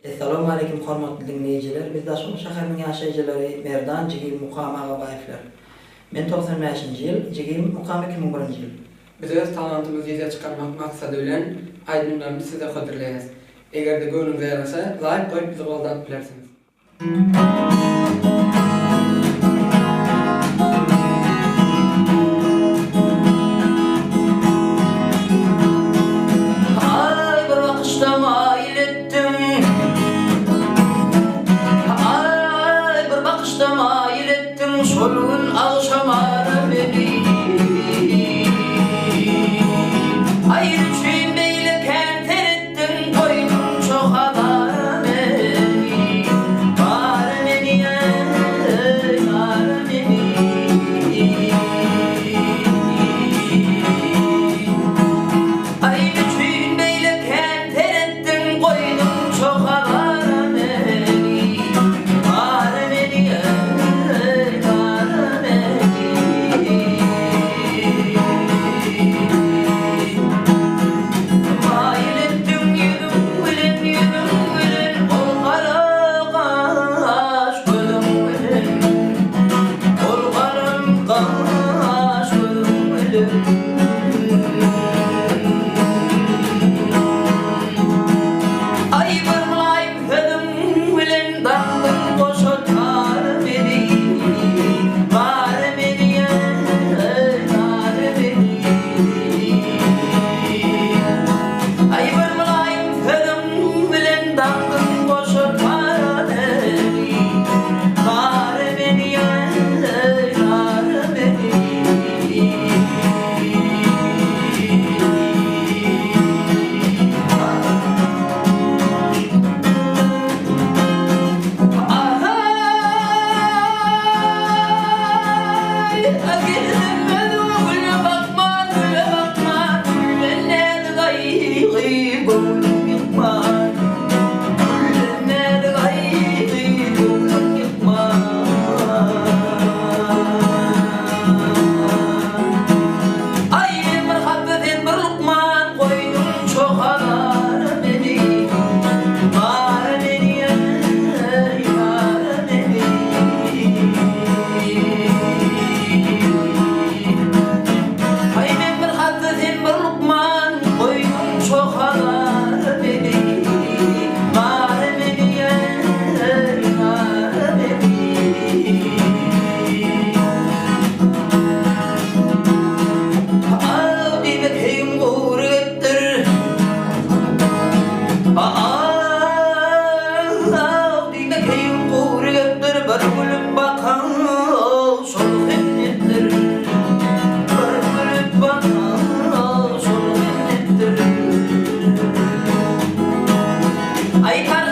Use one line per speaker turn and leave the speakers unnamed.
Assalamu alaykum hormatly dinleyijiler. Biz Daşan şäheriniň ýaşaýjylary Merdan jigim Mukam agabaýyplar. Men 95-nji ýyl, jigim Mukam 2001-nji ýyl.
Biz öz talantymyzy ýerge çykarmak maksady bilen aýdymlarymyzy size höderleýäs. Egerde gönlüňize ýarasa, like goýup bizi gollap bilersiňiz.
Solgun alşamara meni Ayrı çün beyle kenter ettin koydun çok adara meni Bara meni bara meni Ayrı çün beyle kenter ettin koydun çok adara meni Bara meni Ay